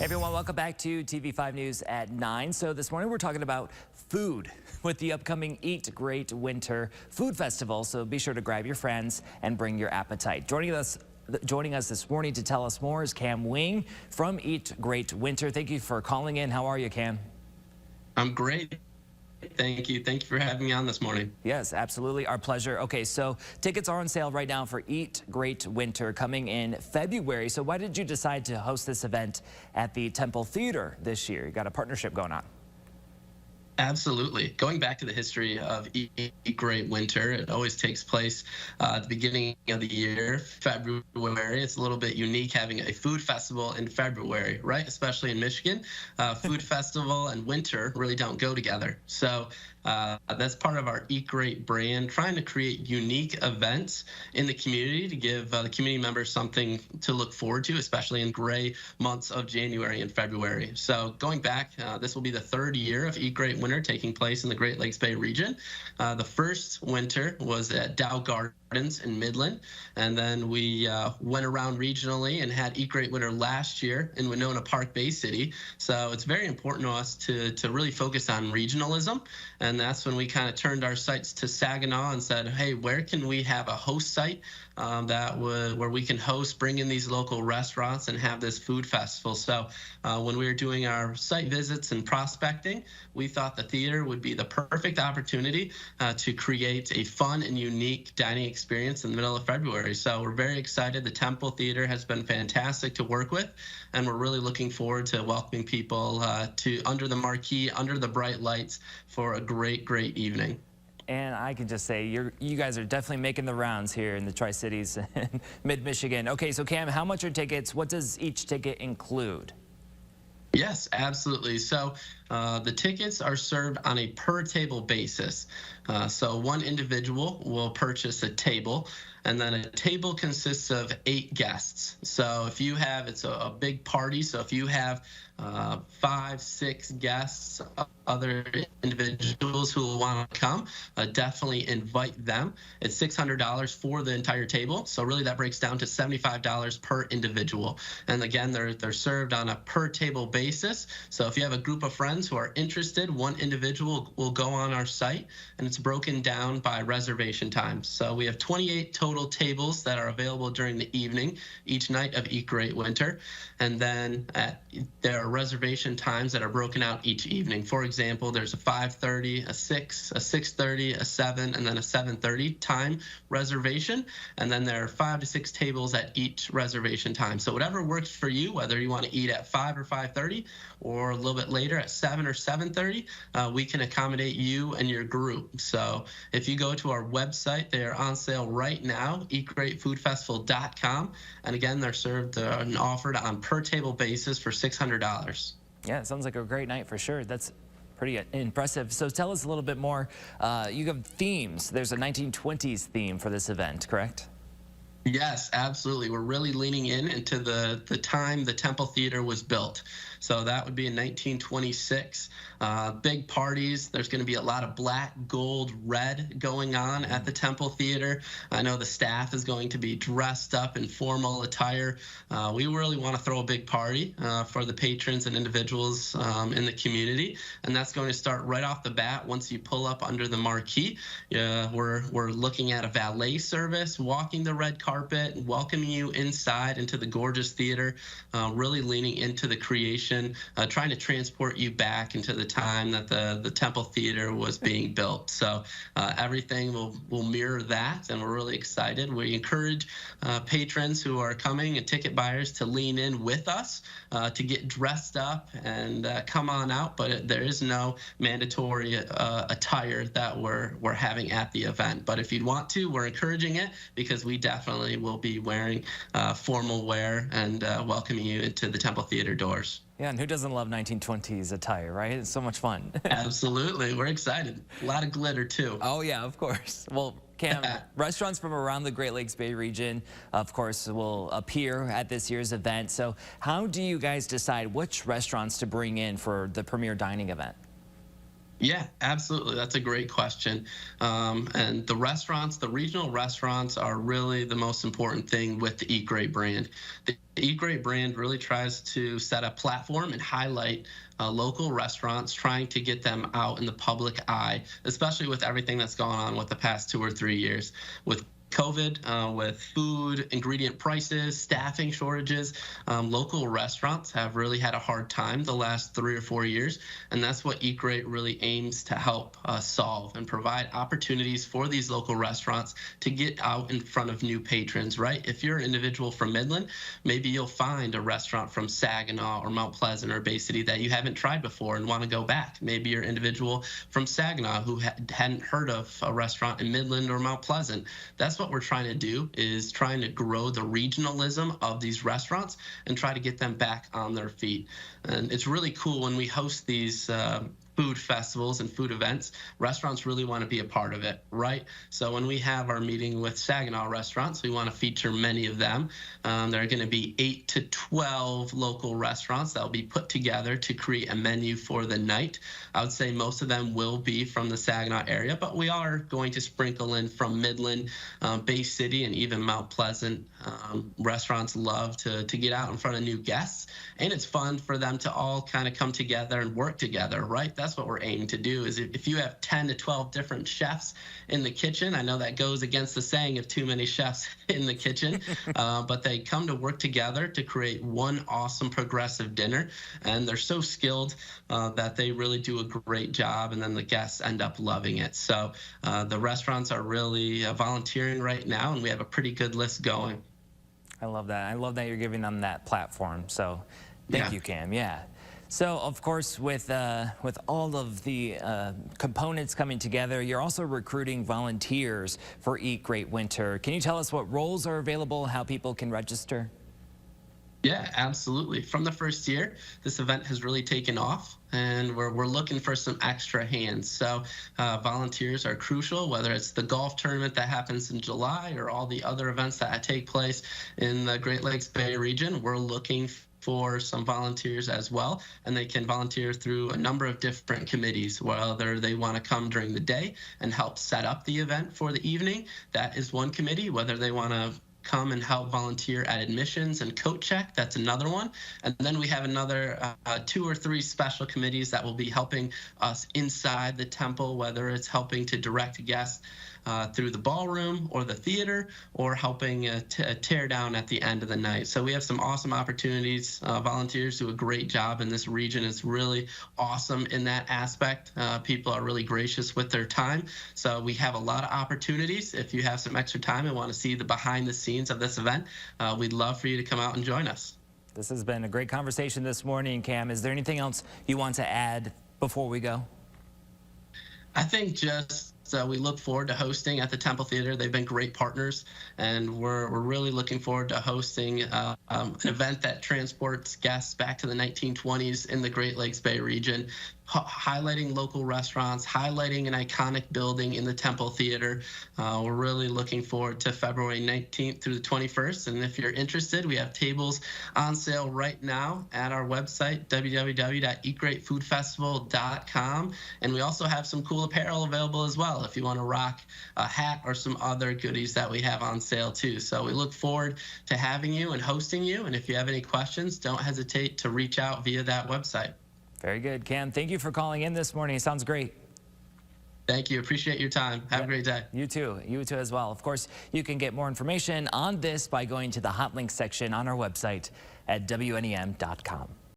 Hey everyone, welcome back to TV5 News at 9. So this morning we're talking about food with the upcoming Eat Great Winter Food Festival. So be sure to grab your friends and bring your appetite. Joining us this morning to tell us more is Cam Wing from Eat Great Winter. Thank you for calling in. How are you, Cam? I'm great. Thank you. Thank you for having me on this morning. Yes, absolutely. Our pleasure. Okay, so tickets are on sale right now for Eat Great Winter coming in February. So why did you decide to host this event at the Temple Theater this year? You got a partnership going on. Absolutely. Going back to the history of Eat Great Winter, it always takes place at the beginning of the year, February. It's a little bit unique having a food festival in February, right? Especially in Michigan. Food festival and winter really don't go together. So that's part of our Eat Great brand, trying to create unique events in the community to give the community members something to look forward to, especially in gray months of January and February. So going back, this will be the third year of Eat Great Winter taking place in the Great Lakes Bay region. The first winter was at Dow Gardens in Midland, and then we went around regionally and had Eat Great Winter last year in Winona Park Bay City. So it's very important to us to really focus on regionalism, and that's when we kind of turned our sights to Saginaw and said, hey, where can we have a host site where we can bring in these local restaurants and have this food festival. So when we were doing our site visits and prospecting, we thought the theater would be the perfect opportunity to create a fun and unique dining experience in the middle of February. So we're very excited. The Temple Theater has been fantastic to work with, and we're really looking forward to welcoming people to under the marquee, under the bright lights for a great evening. And I can just say you guys are definitely making the rounds here in the Tri-Cities and mid-Michigan. Okay, so Cam, how much are tickets? What does each ticket include? Yes, absolutely. So the tickets are served on a per table basis. So one individual will purchase a table, and then a table consists of 8 guests. So if you have, it's a big party. So if you have 5, 6 guests, other individuals who will want to come, definitely invite them. It's $600 for the entire table. So really that breaks down to $75 per individual. And again, they're served on a per table basis. So if you have a group of friends who are interested, one individual will go on our site, and it's broken down by reservation times. So we have 28 total tables that are available during the evening, each night of Eat Great Winter. And then there are reservation times that are broken out each evening. For example, there's a 5:30, a 6, a 6:30, a 7, and then a 7:30 time reservation. And then there are 5 to 6 tables at each reservation time. So whatever works for you, whether you want to eat at 5 or 5:30 or a little bit later at 7 or 7:30, we can accommodate you and your group. So if you go to our website, they are on sale right now, eatgreatfoodfestival.com. And again, they're served and offered on per table basis for $600. Yeah, it sounds like a great night for sure. That's pretty impressive. So tell us a little bit more. You have themes. There's a 1920s theme for this event, correct? Yes, absolutely. We're really leaning into the time the Temple Theater was built. So that would be in 1926. Big parties. There's going to be a lot of black, gold, red going on at the Temple Theater. I know the staff is going to be dressed up in formal attire. We really want to throw a big party for the patrons and individuals in the community. And that's going to start right off the bat once you pull up under the marquee. We're looking at a valet service, walking the red carpet, welcoming you inside into the gorgeous theater, really leaning into the creation, trying to transport you back into the time that the Temple Theater was being built. So everything will mirror that, and we're really excited. We encourage patrons who are coming and ticket buyers to lean in with us, to get dressed up and come on out, but there is no mandatory attire that we're having at the event. But if you'd want to, we're encouraging it, because we definitely will be wearing formal wear and welcoming you into the Temple Theater doors. Yeah, and who doesn't love 1920s attire, right? It's so much fun. Absolutely. We're excited. A lot of glitter, too. Oh, yeah, of course. Well, Cam, restaurants from around the Great Lakes Bay region, of course, will appear at this year's event. So how do you guys decide which restaurants to bring in for the premier dining event? Yeah, absolutely. That's a great question. And the restaurants, the regional restaurants, are really the most important thing with the Eat Great brand. The Eat Great brand really tries to set a platform and highlight local restaurants, trying to get them out in the public eye, especially with everything that's gone on with the past 2 or 3 years with COVID, with food, ingredient prices, staffing shortages. Local restaurants have really had a hard time the last 3 or 4 years, and that's what Eat Great really aims to help solve and provide opportunities for these local restaurants to get out in front of new patrons, right? If you're an individual from Midland, maybe you'll find a restaurant from Saginaw or Mount Pleasant or Bay City that you haven't tried before and want to go back. Maybe you're an individual from Saginaw who hadn't heard of a restaurant in Midland or Mount Pleasant. That's what we're trying to do, is trying to grow the regionalism of these restaurants and try to get them back on their feet. And it's really cool when we host these food festivals and food events. Restaurants really want to be a part of it, right? So when we have our meeting with Saginaw restaurants, we want to feature many of them. There are going to be 8 to 12 local restaurants that will be put together to create a menu for the night. I would say most of them will be from the Saginaw area, but we are going to sprinkle in from Midland, Bay City, and even Mount Pleasant. Restaurants love to get out in front of new guests, and it's fun for them to all kind of come together and work together, right? That's what we're aiming to do. Is if you have 10 to 12 different chefs in the kitchen, I know that goes against the saying of too many chefs in the kitchen, but they come to work together to create one awesome progressive dinner, and they're so skilled that they really do a great job, and then the guests end up loving it. So the restaurants are really volunteering right now, and we have a pretty good list going. I love that. I love that you're giving them that platform. So thank you, Cam. Yeah. So, of course, with all of the components coming together, you're also recruiting volunteers for Eat Great Winter. Can you tell us what roles are available, how people can register? Yeah, absolutely. From the first year, this event has really taken off, and we're looking for some extra hands. So volunteers are crucial, whether it's the golf tournament that happens in July or all the other events that take place in the Great Lakes Bay region. We're looking for some volunteers as well, and they can volunteer through a number of different committees. Whether they want to come during the day and help set up the event for the evening, that is one committee. Whether they want to come and help volunteer at admissions and coat check, that's another one. And then we have another 2 or 3 special committees that will be helping us inside the temple, whether it's helping to direct guests through the ballroom or the theater, or helping tear down at the end of the night. So we have some awesome opportunities. Volunteers do a great job in this region. It's really awesome in that aspect. People are really gracious with their time. So we have a lot of opportunities. If you have some extra time and want to see the behind the scenes of this event, we'd love for you to come out and join us. This has been a great conversation this morning, Cam. Is there anything else you want to add before we go? I think just we look forward to hosting at the Temple Theater. They've been great partners, and we're really looking forward to hosting an event that transports guests back to the 1920s in the Great Lakes Bay region, highlighting local restaurants, highlighting an iconic building in the Temple Theater. We're really looking forward to February 19th through the 21st. And if you're interested, we have tables on sale right now at our website, www.eatgreatfoodfestival.com. And we also have some cool apparel available as well if you want to rock a hat or some other goodies that we have on sale too. So we look forward to having you and hosting you. And if you have any questions, don't hesitate to reach out via that website. Very good, Cam. Thank you for calling in this morning. It sounds great. Thank you. Appreciate your time. Have a great day. You too. You too as well. Of course, you can get more information on this by going to the hot links section on our website at WNEM.com.